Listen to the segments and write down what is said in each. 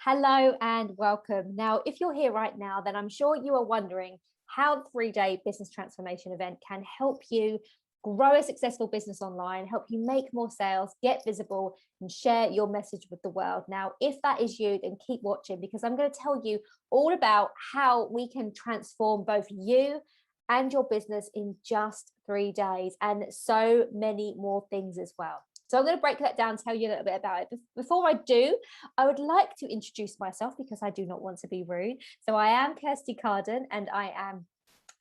Hello and welcome. Now, if you're here right now, then I'm sure you are wondering how the 3-day business transformation event can help you grow a successful business online, help you make more sales, get visible, and share your message with the world. Now, if that is you, then keep watching because I'm going to tell you all about how we can transform both you and your business in just 3 days and so many more things as well. So I'm going to break that down, tell you a little bit about it. Before I do, I would like to introduce myself because I do not want to be rude. So I am Kirsty and I am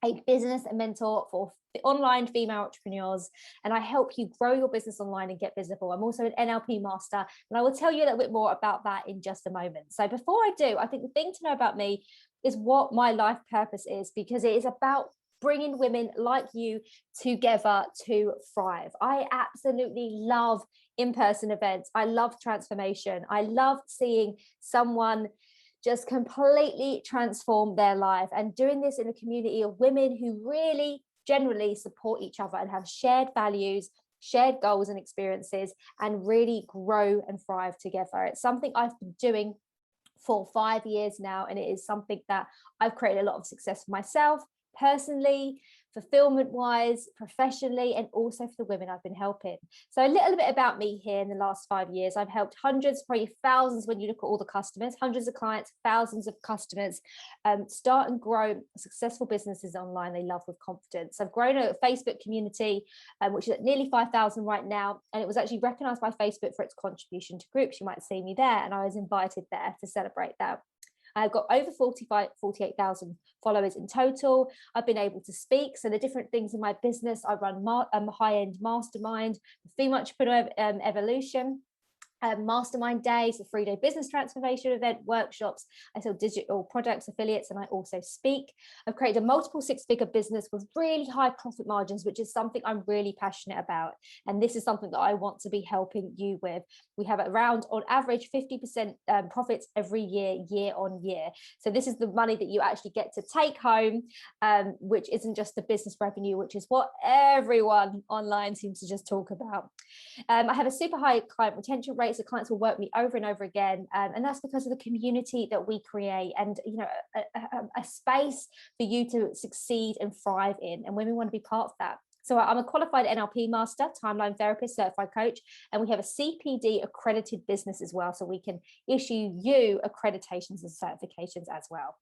a business mentor for online female entrepreneurs, and I help you grow your business online and get visible. I'm also an NLP master, and I will tell you a little bit more about that in just a moment. So before I do, I think the thing to know about me is what my life purpose is, because it is about bringing women like you together to thrive. I absolutely love in-person events. I love transformation. I love seeing someone just completely transform their life, and doing this in a community of women who really generally support each other and have shared values, shared goals and experiences, and really grow and thrive together. It's something I've been doing for 5 years now, and it is something that I've created a lot of success for myself personally, fulfillment wise, professionally, and also for the women I've been helping. So a little bit about me here in the last 5 years. I've helped hundreds, probably thousands when you look at all the customers, hundreds of clients, thousands of customers start and grow successful businesses online they love with confidence. I've grown a Facebook community, which is at nearly 5,000 right now, and it was actually recognized by Facebook for its contribution to groups. You might see me there, and I was invited there to celebrate that. I've got over 48,000 followers in total. I've been able to speak. So the different things in my business, I run a high-end mastermind, Female Entrepreneur Evolution, mastermind days, a 3-day business transformation event, workshops. I sell digital products, affiliates, and I also speak. I've created a multiple 6-figure business with really high profit margins, which is something I'm really passionate about. And this is something that I want to be helping you with. We have around, on average, 50% profits every year, year on year. So this is the money that you actually get to take home, which isn't just the business revenue, which is what everyone online seems to just talk about. I have a super high client retention rate. So clients will work with me over and over again, and that's because of the community that we create, and a space for you to succeed and thrive in, and women want to be part of that. So I'm a qualified NLP master, timeline therapist, certified coach, and we have a CPD accredited business as well, so we can issue you accreditations and certifications as well.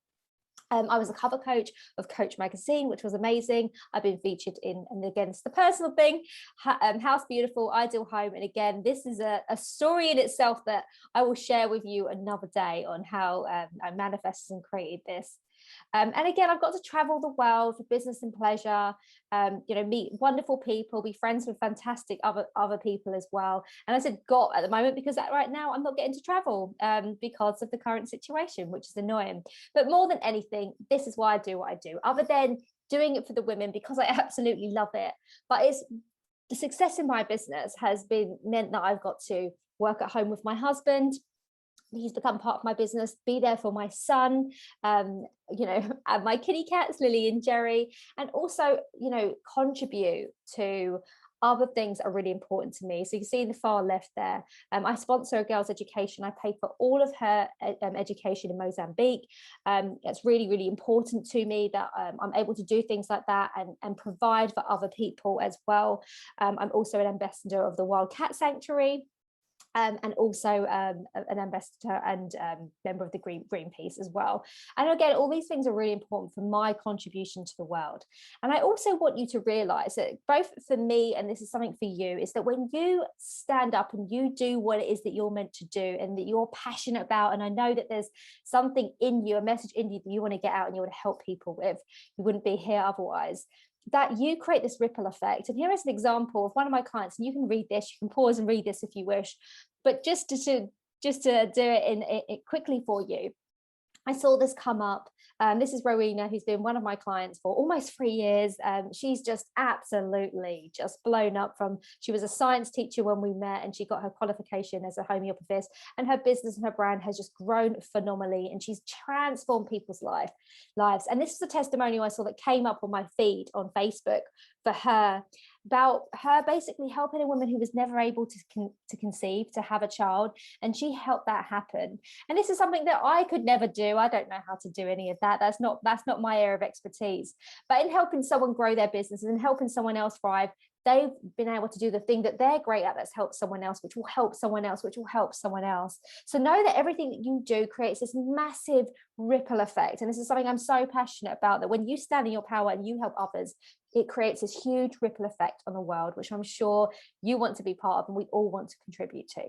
I was a cover coach of Coach magazine, which was amazing. I've been featured in, and again, it's the personal thing, House Beautiful, Ideal Home. And again, this is a story in itself that I will share with you another day on how I manifested and created this. And again, I've got to travel the world for business and pleasure, meet wonderful people, be friends with fantastic other people as well. And I said got at the moment because right now I'm not getting to travel because of the current situation, which is annoying. But more than anything, this is why I do what I do, other than doing it for the women, because I absolutely love it. But it's the success in my business has meant that I've got to work at home with my husband. He's become part of my business, be there for my son, and my kitty cats, Lily and Jerry, and also, contribute to other things that are really important to me. So you see in the far left there, I sponsor a girl's education. I pay for all of her education in Mozambique. It's really, really important to me that I'm able to do things like that and provide for other people as well. I'm also an ambassador of the Wild Cat Sanctuary. And also an ambassador and member of the Greenpeace as well. And again, all these things are really important for my contribution to the world. And I also want you to realize that both for me, and this is something for you, is that when you stand up and you do what it is that you're meant to do and that you're passionate about, and I know that there's something in you, a message in you that you want to get out and you want to help people with, you wouldn't be here otherwise, that you create this ripple effect. And here is an example of one of my clients, and you can read this, you can pause and read this if you wish, but just to do it in quickly for you. I saw this come up. This is Rowena, who's been one of my clients for almost 3 years. She's just absolutely just blown up from, she was a science teacher when we met, and she got her qualification as a homeopathist, and her business and her brand has just grown phenomenally, and she's transformed people's lives. And this is a testimonial I saw that came up on my feed on Facebook for her, about her basically helping a woman who was never able to conceive, to have a child, and she helped that happen. And this is something that I could never do. I don't know how to do any of that. That's not my area of expertise. But in helping someone grow their business and helping someone else thrive, they've been able to do the thing that they're great at, that's helped someone else, which will help someone else, which will help someone else. So know that everything that you do creates this massive ripple effect. And this is something I'm so passionate about, that when you stand in your power and you help others, it creates this huge ripple effect on the world, which I'm sure you want to be part of and we all want to contribute to.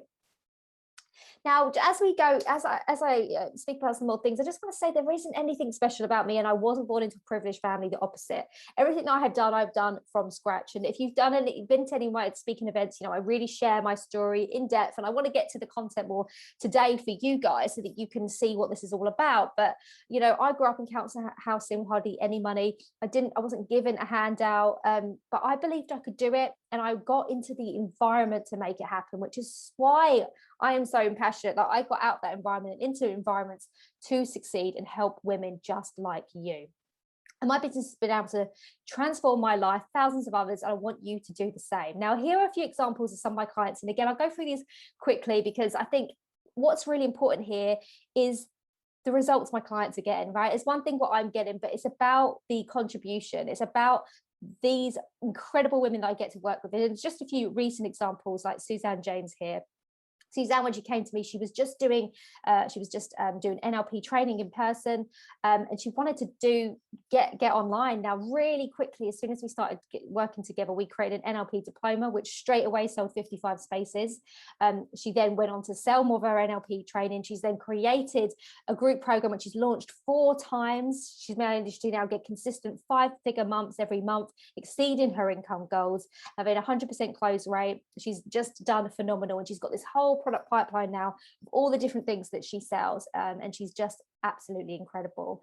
Now, as we go, as I speak about some more things, I just want to say there isn't anything special about me, and I wasn't born into a privileged family. The opposite. Everything that I have done, I've done from scratch. And if you've been to any of my speaking events, I really share my story in depth, and I want to get to the content more today for you guys so that you can see what this is all about. But I grew up in council housing, hardly any money. I wasn't given a handout, but I believed I could do it, and I got into the environment to make it happen, which is why I am so passionate that I got out that environment and into environments to succeed and help women just like you. And my business has been able to transform my life, thousands of others, and I want you to do the same. Now, here are a few examples of some of my clients. And again, I'll go through these quickly because I think what's really important here is the results my clients are getting, right? It's one thing what I'm getting, but it's about the contribution. It's about these incredible women that I get to work with. And just a few recent examples, like Suzanne James here. Suzanne, when she came to me, she was just doing NLP training in person, and she wanted to get online. Now, really quickly, as soon as we started working together, we created an NLP diploma, which straight away sold 55 spaces. She then went on to sell more of her NLP training. She's then created a group program, which she's launched 4 times. She's managed to now get consistent 5-figure months every month, exceeding her income goals, having a 100% close rate. She's just done phenomenal, and she's got this whole product pipeline now of all the different things that she sells, and she's just absolutely incredible.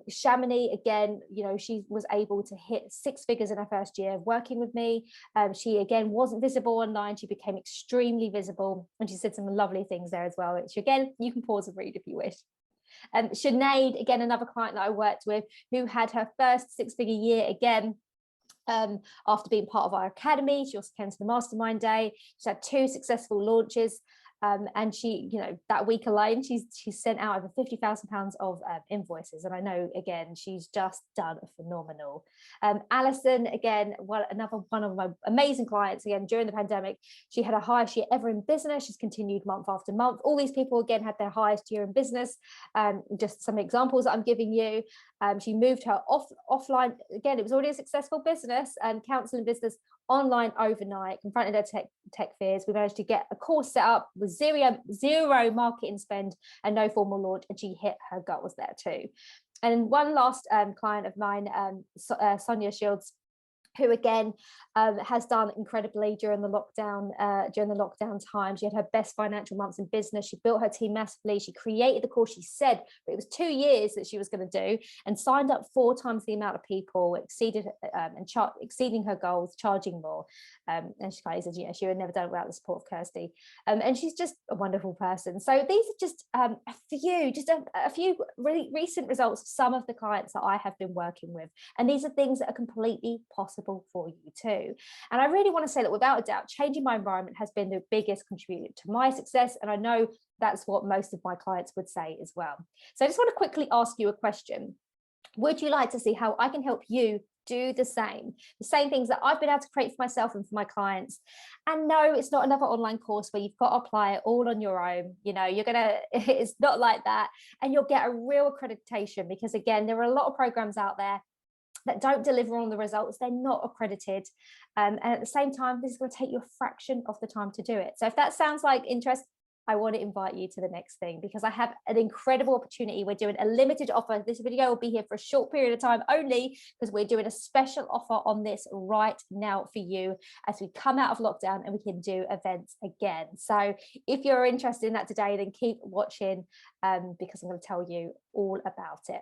Shamini, again, she was able to hit 6 figures in her first year of working with me. She again wasn't visible online. She became extremely visible, and she said some lovely things there as well, which again you can pause and read if you wish. Sinead, again, another client that I worked with, who had her first 6-figure year again. After being part of our academy. She also came to the mastermind day. She had 2 successful launches, and she, that week alone, she's sent out over £50,000 of invoices. And I know, again, she's just done phenomenal. Alison, again, another one of my amazing clients. Again, during the pandemic, she had her highest year ever in business. She's continued month after month. All these people again had their highest year in business. Just some examples that I'm giving you. She moved her offline. Again, it was already a successful business and counseling business online overnight, confronted her tech fears. We managed to get a course set up with zero marketing spend and no formal launch, and she hit her goals there too. And one last client of mine, Sonia Shields, who again has done incredibly during the lockdown time. She had her best financial months in business. She built her team massively. She created the course she said, but it was 2 years that she was going to do, and signed up 4 times the amount of people, exceeding her goals, charging more. And she kind of said, she would never done it without the support of Kirsty. And she's just a wonderful person. So these are just a few really recent results of some of the clients that I have been working with. And these are things that are completely possible for you too. And I really want to say that without a doubt, changing my environment has been the biggest contributor to my success. And I know that's what most of my clients would say as well. So I just want to quickly ask you a question. Would you like to see how I can help you do the same things that I've been able to create for myself and for my clients? And no, it's not another online course where you've got to apply it all on your own. It's not like that. And you'll get a real accreditation, because again, there are a lot of programs out there that don't deliver on the results. They're not accredited. And at the same time, this is going to take you a fraction of the time to do it. So if that sounds like interest, I want to invite you to the next thing, because I have an incredible opportunity. We're doing a limited offer. This video will be here for a short period of time only, because we're doing a special offer on this right now for you as we come out of lockdown and we can do events again. So if you're interested in that today, then keep watching, because I'm going to tell you all about it.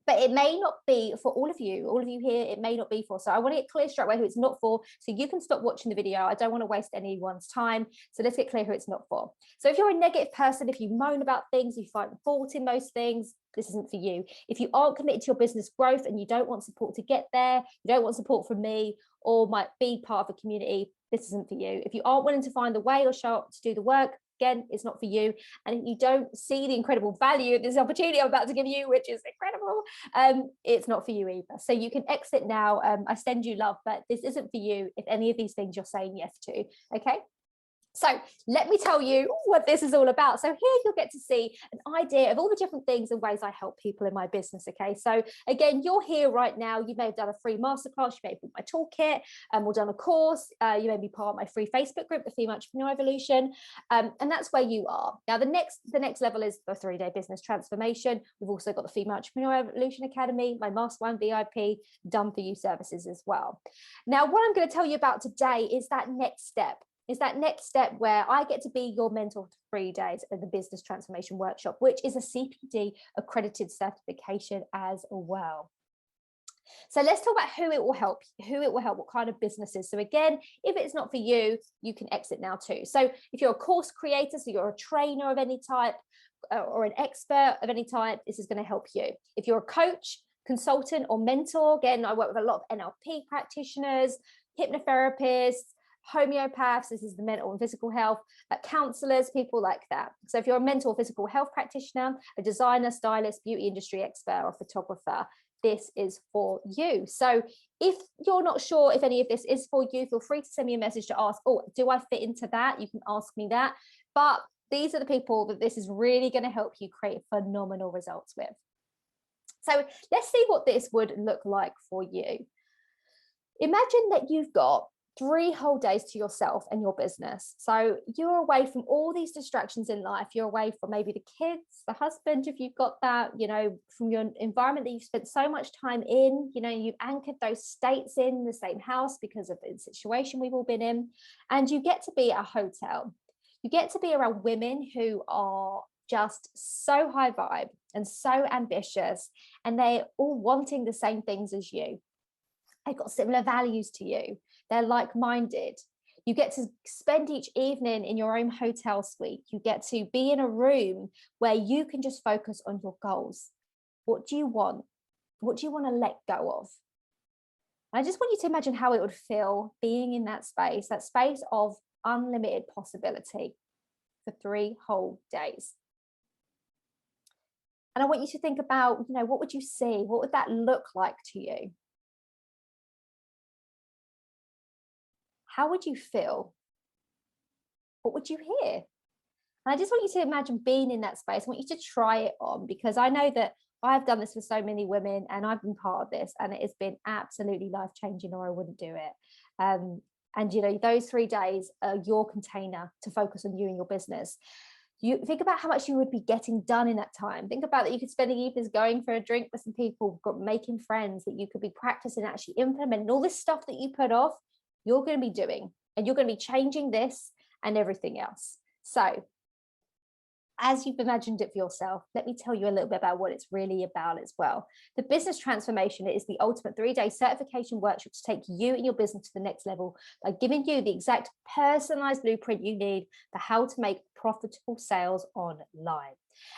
but it may not be for all of you here, it may not be for. So I want to get clear straight away who it's not for, so you can stop watching the video. I don't want to waste anyone's time. So let's get clear who it's not for. So if you're a negative person, if you moan about things, you find fault in most things, this isn't for you. If you aren't committed to your business growth and you don't want support to get there, you don't want support from me or might be part of a community, this isn't for you. If you aren't willing to find the way or show up to do the work, again, it's not for you. And if you don't see the incredible value of this opportunity I'm about to give you, which is incredible, it's not for you either. So you can exit now. I send you love, but this isn't for you if any of these things you're saying yes to, okay? So let me tell you what this is all about. So here you'll get to see an idea of all the different things and ways I help people in my business. Okay, so again, you're here right now. You may have done a free masterclass, you may have bought my toolkit, or done a course. You may be part of my free Facebook group, the Female Entrepreneur Evolution, and that's where you are. Now, the next level is the 3-day business transformation. We've also got the Female Entrepreneur Evolution Academy, my Mastermind VIP, done for you services as well. Now, what I'm going to tell you about today is that next step. Is that next step where I get to be your mentor for 3 days at the Business Transformation Workshop, which is a CPD Accredited Certification as well. So let's talk about who it will help, what kind of businesses. So again, if it's not for you, you can exit now too. So if you're a course creator, so you're a trainer of any type or an expert of any type, this is going to help you. If you're a coach, consultant or mentor, again, I work with a lot of NLP practitioners, hypnotherapists, homeopaths, this is the mental and physical health, counselors, people like that. So if you're a mental physical health practitioner, a designer, stylist, beauty industry expert or photographer, this is for you. So if you're not sure if any of this is for you, feel free to send me a message to ask, oh, do I fit into that? You can ask me that. But these are the people that this is really going to help you create phenomenal results with. So let's see what this would look like for you. Imagine that you've got 3 whole days to yourself and your business. So you're away from all these distractions in life. You're away from maybe the kids, the husband, if you've got that, you know, from your environment that you've spent so much time in, you know, you've anchored those states in the same house because of the situation we've all been in. And you get to be at a hotel. You get to be around women who are just so high vibe and so ambitious, and they're all wanting the same things as you. They've got similar values to you. They're like-minded. You get to spend each evening in your own hotel suite. You get to be in a room where you can just focus on your goals. What do you want? What do you want to let go of? I just want you to imagine how it would feel being in that space of unlimited possibility for 3 whole days. And I want you to think about, you know, what would you see? What would that look like to you? How would you feel? What would you hear? And I just want you to imagine being in that space. I want you to try it on, because I know that I've done this for so many women and I've been part of this, and it has been absolutely life-changing, or I wouldn't do it. And you know, those 3 days are your container to focus on you and your business. You think about how much you would be getting done in that time. Think about that you could spend the evenings going for a drink with some people, making friends, that you could be practicing, actually implementing all this stuff that you put off. You're going to be doing, and you're going to be changing this and everything else. So as you've imagined it for yourself, let me tell you a little bit about what it's really about as well. The business transformation is the ultimate 3-day certification workshop to take you and your business to the next level by giving you the exact personalized blueprint you need for how to make profitable sales online.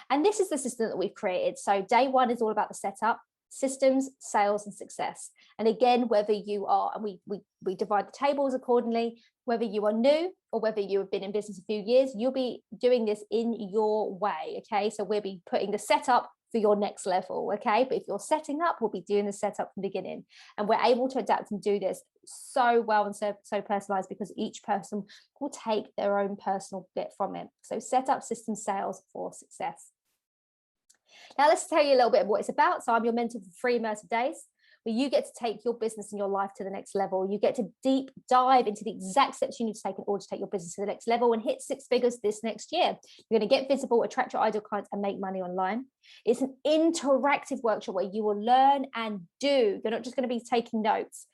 And this is the system that we've created. So day 1 is all about the setup, systems, sales, and success. And again, whether you are, and we divide the tables accordingly, whether you are new or whether you have been in business a few years, you'll be doing this in your way. Okay, so we'll be putting the setup for your next level. Okay, but if you're setting up, we'll be doing the setup from the beginning, and we're able to adapt and do this so well and so personalized, because each person will take their own personal bit from it. So setup, system, sales for success. Now let's tell you a little bit of what it's about. So I'm your mentor for 3 immersive days, where you get to take your business and your life to the next level. You get to deep dive into the exact steps you need to take in order to take your business to the next level and hit 6 figures this next year. You're going to get visible, attract your ideal clients, and make money online. It's an interactive workshop where you will learn and do. You're not just going to be taking notes.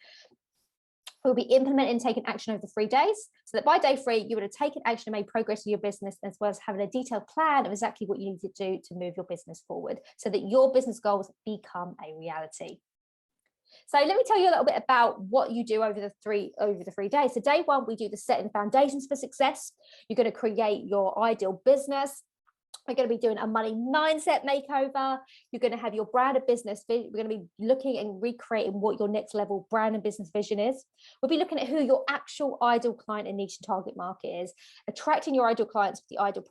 We'll be implementing and taking action over the 3 days, so that by day 3, you would have taken action and made progress in your business, as well as having a detailed plan of exactly what you need to do to move your business forward so that your business goals become a reality. So let me tell you a little bit about what you do over the three days. So day 1, we do the setting foundations for success. You're going to create your ideal business. We're going to be doing a money mindset makeover. You're going to have your brand of business. We're going to be looking and recreating what your next level brand and business vision is. We'll be looking at who your actual ideal client and niche and target market is, attracting your ideal clients with the ideal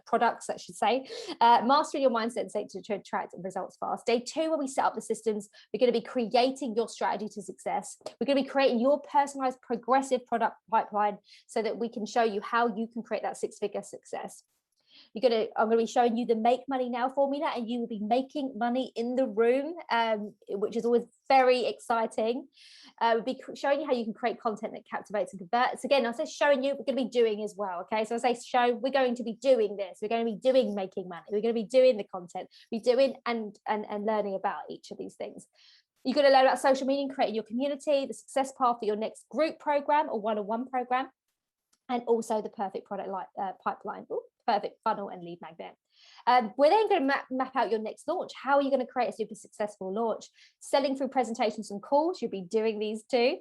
products, I should say, mastering your mindset and state to attract results fast. Day 2, when we set up the systems, we're going to be creating your strategy to success. We're going to be creating your personalized progressive product pipeline so that we can show you how you can create that 6-figure success. I'm going to be showing you the make money now formula, and you will be making money in the room, which is always very exciting. We'll be showing you how you can create content that captivates and converts. Again, I say showing you, we're going to be doing as well. Okay, so I say show, we're going to be doing this. We're going to be doing making money. We're going to be doing the content. We're doing and learning about each of these things. You're going to learn about social media and creating your community, the success path for your next group program or one-on-one program, and also the perfect product pipeline. Perfect funnel and lead magnet. We're then going to map out your next launch. How are you going to create a super successful launch? Selling through presentations and calls. You'll be doing these too.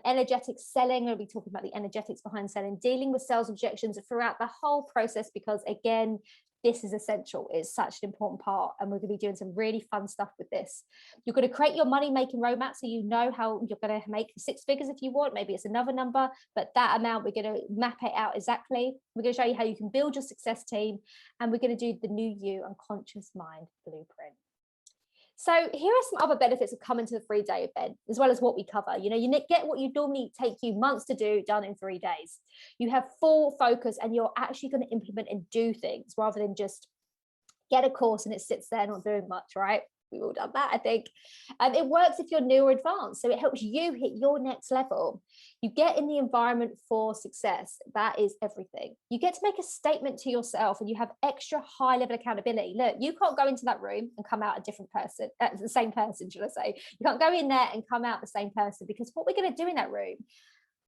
Energetic selling. We'll be talking about the energetics behind selling, dealing with sales objections throughout the whole process, because again, this is essential. It's such an important part, and we're going to be doing some really fun stuff with this. You're going to create your money making roadmap, so you know how you're going to make 6 figures if you want. Maybe it's another number, but that amount, we're going to map it out exactly. We're going to show you how you can build your success team, and we're going to do the new you unconscious mind blueprint. So here are some other benefits of coming to the 3-day event, as well as what we cover. You get what you normally take you months to do done in 3 days. You have full focus, and you're actually going to implement and do things rather than just get a course and it sits there not doing much, right? We've all done that, I think. It works if you're new or advanced, so it helps you hit your next level. You get in the environment for success. That is everything. You get to make a statement to yourself, and you have extra high level accountability. Look, you can't go into that room and come out a different person, the same person, should I say. You can't go in there and come out the same person, because what we're going to do in that room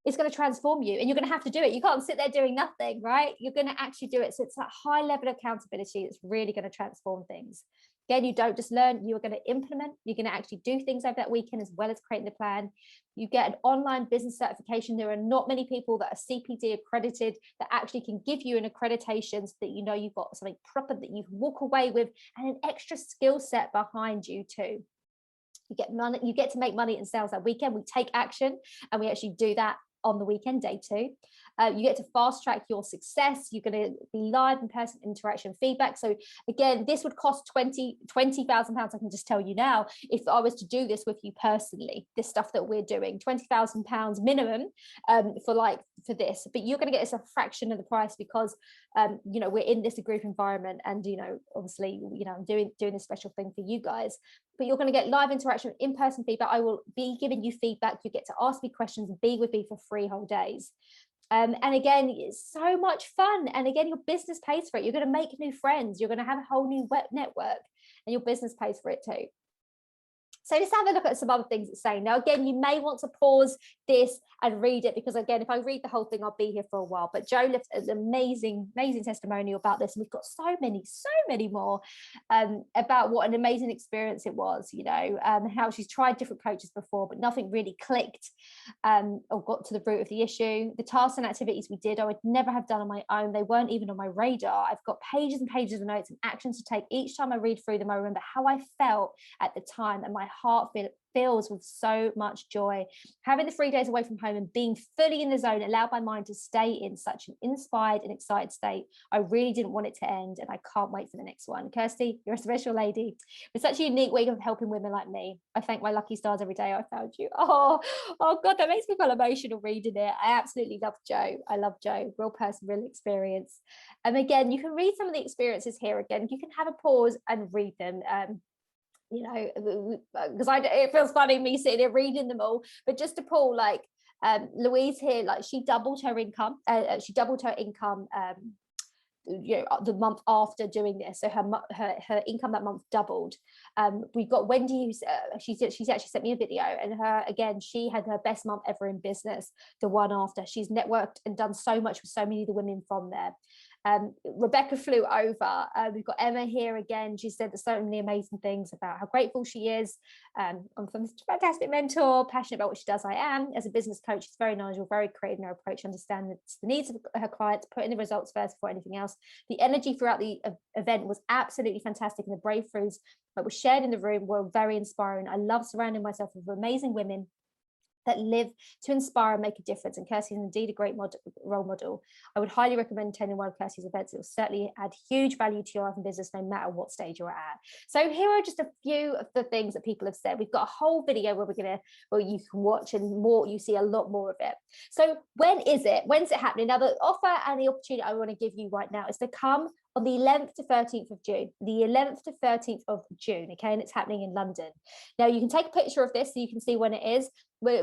is going to transform you, and you're going to have to do it. You can't sit there doing nothing, right? You're going to actually do it. So it's that high level of accountability that's really going to transform things. Again, you don't just learn, you're going to implement. You're going to actually do things over that weekend, as well as creating the plan. You get an online business certification. There are not many people that are CPD accredited that actually can give you an accreditation, so that you know you've got something proper that you can walk away with, and an extra skill set behind you too. You get money, you get to make money in sales that weekend. We take action, and we actually do that on the weekend, day 2. You get to fast track your success. You're going to be live in person interaction feedback. So again, this would cost £20,000. I can just tell you now, if I was to do this with you personally, this stuff that we're doing, £20,000 minimum for this, but you're going to get this a fraction of the price, because we're in this group environment, and obviously I'm doing this special thing for you guys. But you're going to get live interaction, in-person feedback. I will be giving you feedback. You get to ask me questions and be with me for 3 whole days. And again, it's so much fun. And again, your business pays for it. You're going to make new friends. You're going to have a whole new network, and your business pays for it too. So let's have a look at some other things it's saying. Now, again, you may want to pause this and read it, because again, if I read the whole thing, I'll be here for a while. But Joe left an amazing testimonial about this. And we've got so many more about what an amazing experience it was, how she's tried different coaches before, but nothing really clicked or got to the root of the issue. The tasks and activities we did, I would never have done on my own. They weren't even on my radar. I've got pages and pages of notes and actions to take. Each time I read through them, I remember how I felt at the time, and my heart fills with so much joy. Having the 3 days away from home and being fully in the zone allowed my mind to stay in such an inspired and excited state. I really didn't want it to end, and I can't wait for the next one. Kirsty, you're a special lady with such a unique way of helping women like me. I thank my lucky stars every day I found you. Oh God, that makes me feel emotional reading it. I absolutely love Joe. I love Joe. Real person, real experience. And again, you can read some of the experiences here. Again, you can have a pause and read them. Because it feels funny me sitting here reading them all, but just to pull, Louise here, she doubled her income. the month after doing this. So her income that month doubled. We've got Wendy, who's she's actually sent me a video, and she had her best month ever in business the one after. She's networked and done so much with so many of the women from there. Rebecca flew over. We've got Emma here again. She said so many amazing things about how grateful she is. I'm a fantastic mentor, passionate about what she does. I am, as a business coach, she's very knowledgeable, very creative in her approach, understands the needs of her clients, putting the results first before anything else. The energy throughout the event was absolutely fantastic, and the breakthroughs that were shared in the room were very inspiring. I love surrounding myself with amazing women that live to inspire and make a difference, and Kirsty is indeed a great role model. I would highly recommend attending one of Kirsty's events. It will certainly add huge value to your life and business, no matter what stage you're at. So here are just a few of the things that people have said. We've got a whole video where you can watch, and more, you see a lot more of it. So when's it happening? Now, the offer and the opportunity I want to give you right now is to come on the 11th to 13th of June, okay, and it's happening in London. Now, you can take a picture of this so you can see when it is. We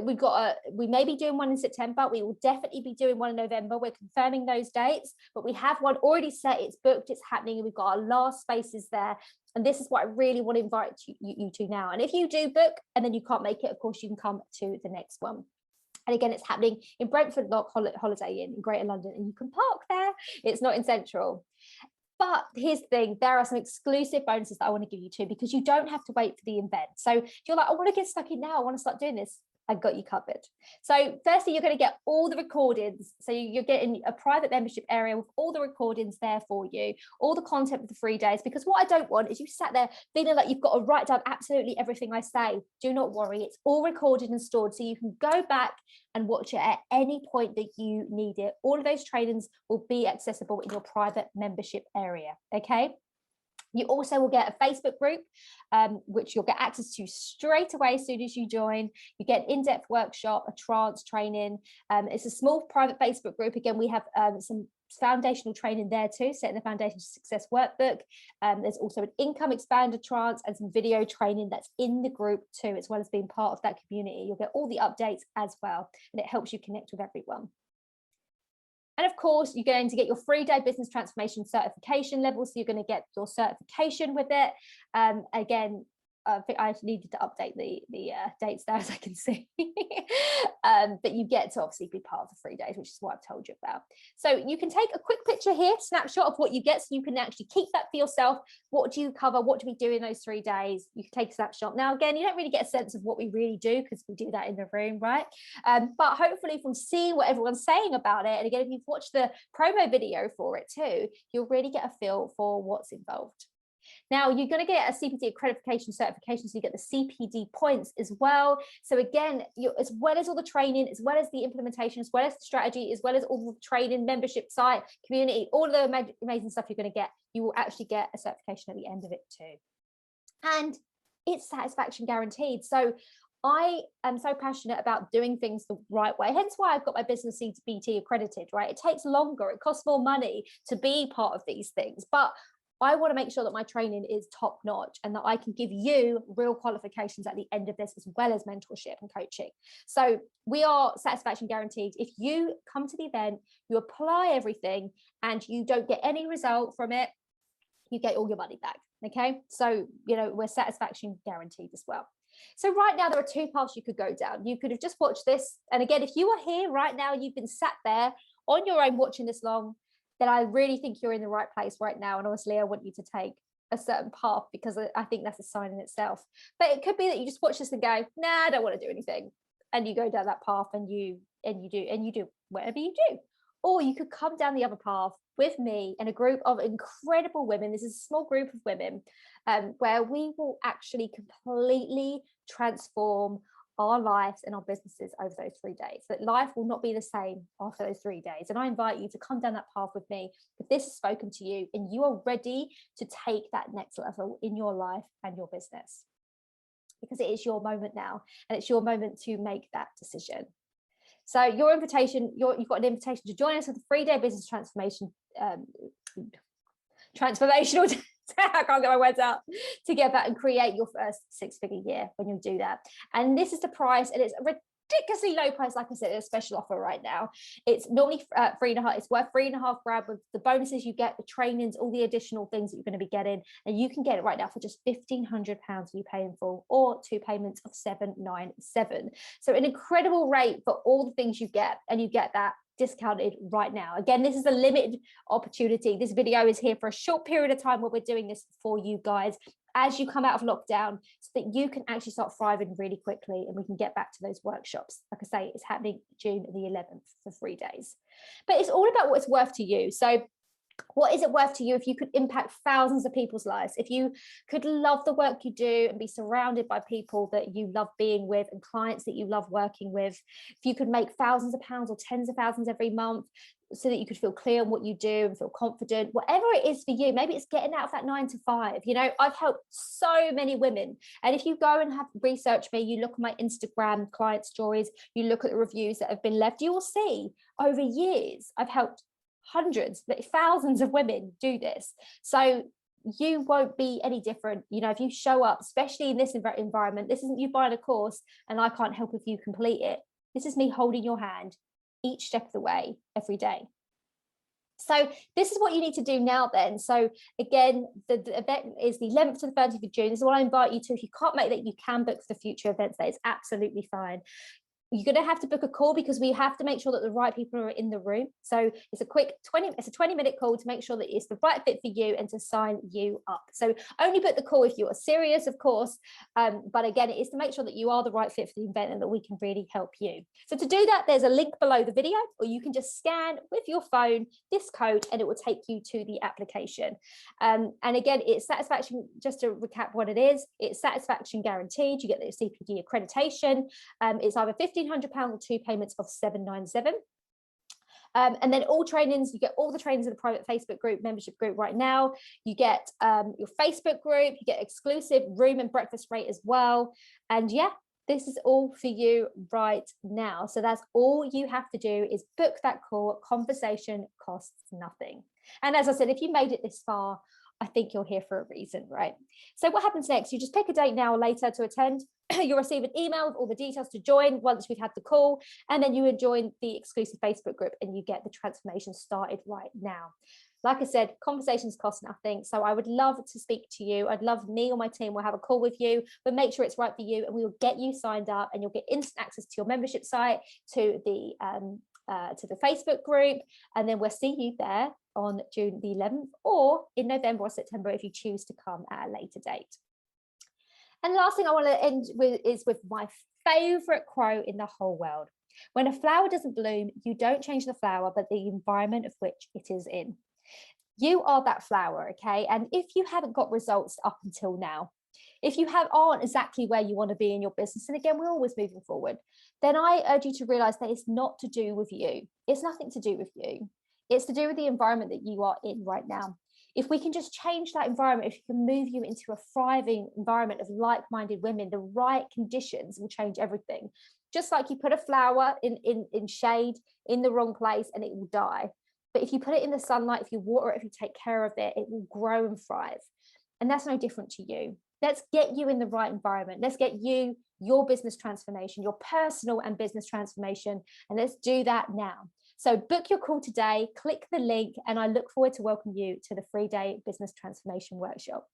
may be doing one in September. We will definitely be doing one in November. We're confirming those dates, but we have one already set. It's booked, it's happening, and we've got our last spaces there. And this is what I really want to invite you to now. And if you do book and then you can't make it, of course, you can come to the next one. And again, it's happening in Brentford Lock Holiday Inn in Greater London, and you can park there. It's not in Central. But here's the thing, there are some exclusive bonuses that I want to give you too, because you don't have to wait for the event. So if you're like, I want to get stuck in now, I want to start doing this, I've got you covered. So firstly, you're going to get all the recordings. So you're getting a private membership area with all the recordings there for you, all the content of the 3 days, because what I don't want is you sat there feeling like you've got to write down absolutely everything I say. Do not worry, it's all recorded and stored, so you can go back and watch it at any point that you need it. All of those trainings will be accessible in your private membership area, okay? You also will get a Facebook group, which you'll get access to straight away as soon as you join. You get an in-depth workshop, a trance training. It's a small private Facebook group. Again, we have some foundational training there too, setting the foundation to success workbook. There's also an income expander trance and some video training that's in the group too, as well as being part of that community. You'll get all the updates as well, and it helps you connect with everyone. And of course, you're going to get your 3-day business transformation certification level. So you're going to get your certification with it. Again, I think I needed to update the dates there, as I can see. But you get to obviously be part of the 3 days, which is what I've told you about. So you can take a quick picture here, snapshot of what you get, so you can actually keep that for yourself. What do you cover? What do we do in those 3 days? You can take a snapshot. Now, again, you don't really get a sense of what we really do because we do that in the room, right? But hopefully from seeing what everyone's saying about it, and again, if you've watched the promo video for it too, you'll really get a feel for what's involved. Now, you're going to get a CPD accreditation certification, so you get the CPD points as well. So again, as well as all the training, as well as the implementation, as well as the strategy, as well as all the training, membership site, community, all of the amazing stuff you're going to get, you will actually get a certification at the end of it too. And it's satisfaction guaranteed. So I am so passionate about doing things the right way, hence why I've got my business CPD accredited, right? It takes longer, it costs more money to be part of these things, but I want to make sure that my training is top notch and that I can give you real qualifications at the end of this, as well as mentorship and coaching. So we are satisfaction guaranteed. If you come to the event, you apply everything and you don't get any result from it, you get all your money back. Okay. So, we're satisfaction guaranteed as well. So right now there are 2 paths you could go down. You could have just watched this. And again, if you are here right now, you've been sat there on your own watching this long, then I really think you're in the right place right now. And honestly, I want you to take a certain path, because I think that's a sign in itself. But it could be that you just watch this and go, nah, I don't want to do anything. And you go down that path and you do whatever you do. Or you could come down the other path with me and a group of incredible women. This is a small group of women where we will actually completely transform our lives and our businesses over those 3 days. That life will not be the same after those 3 days. And I invite you to come down that path with me if this has spoken to you and you are ready to take that next level in your life and your business, because it is your moment now, and it's your moment to make that decision. So your invitation, you've got an invitation to join us for the 3-day business transformational I can't get my words out, together and create your first 6-figure year when you do that. And this is the price, and it's ridiculously low price. Like I said, it's a special offer right now. It's normally $3.5. It's worth $3.5 with the bonuses you get, the trainings, all the additional things that you're going to be getting, and you can get it right now for just £1,500 you pay in full, or 2 payments of $797. So an incredible rate for all the things you get, and you get that discounted right now. Again, this is a limited opportunity. This video is here for a short period of time where we're doing this for you guys as you come out of lockdown, so that you can actually start thriving really quickly, and we can get back to those workshops. Like I say, it's happening June the 11th for 3 days. But it's all about what it's worth to you. So what is it worth to you if you could impact thousands of people's lives, if you could love the work you do and be surrounded by people that you love being with and clients that you love working with, if you could make thousands of pounds or tens of thousands every month, so that you could feel clear on what you do and feel confident, whatever it is for you. Maybe it's getting out of that 9 to 5. You know, I've helped so many women, and if you go and have research me, you look at my Instagram client stories, you look at the reviews that have been left, you will see over years I've helped hundreds, thousands of women do this. So you won't be any different. You know, if you show up, especially in this environment, this isn't you buying a course and I can't help if you complete it. This is me holding your hand each step of the way, every day. So this is what you need to do now then. So again, the event is the 11th to the 30th of June. This is what I invite you to. If you can't make that, you can book for the future events. That is absolutely fine. You're going to have to book a call, because we have to make sure that the right people are in the room. So it's a quick 20-minute call to make sure that it's the right fit for you and to sign you up. So only book the call if you are serious, of course. But again, it is to make sure that you are the right fit for the event and that we can really help you. So to do that, there's a link below the video, or you can just scan with your phone this code and it will take you to the application. And again, it's satisfaction. Just to recap what it is, it's satisfaction guaranteed. You get the CPD accreditation. It's either £1,500 or 2 payments of $797. And then all trainings, you get all the trainings in the private Facebook group, membership group right now. You get your Facebook group, you get exclusive room and breakfast rate as well. And yeah, this is all for you right now. So that's all you have to do, is book that call. Conversation costs nothing. And as I said, if you made it this far, I think you're here for a reason, right? So what happens next? You just pick a date now or later to attend. You'll receive an email with all the details to join once we've had the call, and then you would join the exclusive Facebook group and you get the transformation started right now. Like I said, conversations cost nothing. So I would love to speak to you. I'd love, me or my team will have a call with you, but make sure it's right for you, and we will get you signed up, and you'll get instant access to your membership site, to the Facebook group, and then we'll see you there on June the 11th, or in November or September if you choose to come at a later date. And the last thing I want to end with is with my favorite quote in the whole world. When a flower doesn't bloom, you don't change the flower, but the environment of which it is in. You are that flower, okay? And if you haven't got results up until now, if you aren't exactly where you want to be in your business, and again, we're always moving forward, then I urge you to realize that it's not to do with you. It's nothing to do with you. It's to do with the environment that you are in right now. If we can just change that environment, if we can move you into a thriving environment of like-minded women, the right conditions will change everything. Just like you put a flower in shade in the wrong place and it will die. But if you put it in the sunlight, if you water it, if you take care of it, it will grow and thrive. And that's no different to you. Let's get you in the right environment. Let's get you your business transformation, your personal and business transformation. And let's do that now. So book your call today, click the link, and I look forward to welcoming you to the 3-day business transformation workshop.